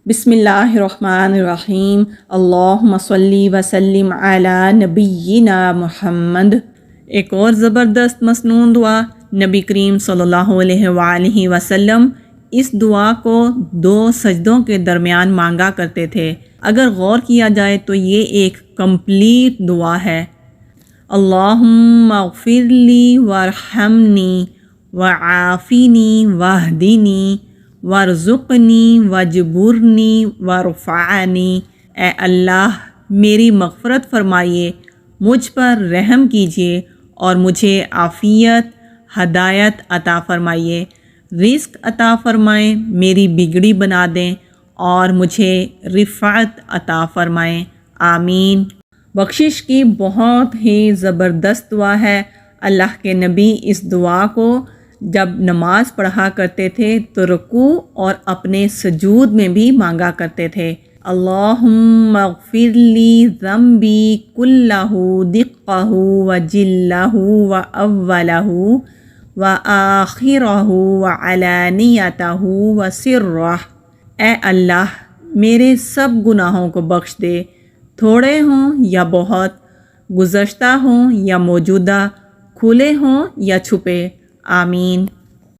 بسم اللہ الرحمن الرحیم، اللہم صلی وسلم علی نبینا محمد۔ ایک اور زبردست مسنون دعا نبی کریم صلی اللہ علیہ وآلہ وسلم اس دعا کو 2 سجدوں کے درمیان مانگا کرتے تھے۔ اگر غور کیا جائے تو یہ ایک کمپلیٹ دعا ہے۔ اللہم اغفر لی وارحمنی وعافینی واہدینی وارزقنی وجبرنی وارفعنی۔ اے اللہ میری مغفرت فرمائیے، مجھ پر رحم کیجیے اور مجھے عافیت ہدایت عطا فرمائیے، رزق عطا فرمائیں، میری بگڑی بنا دیں اور مجھے رفعت عطا فرمائیں، آمین۔ بخشش کی بہت ہی زبردست دعا ہے۔ اللہ کے نبی اس دعا کو جب نماز پڑھا کرتے تھے تو رکوع اور اپنے سجود میں بھی مانگا کرتے تھے۔ اللہم اغفر لی ذنبی کلہ دقہ وجلہ وأولہ وآخرہ وعلانیتہ وسرہ۔ اے اللہ میرے سب گناہوں کو بخش دے، تھوڑے ہوں یا بہت، گزشتہ ہوں یا موجودہ، کھلے ہوں یا چھپے، آمین۔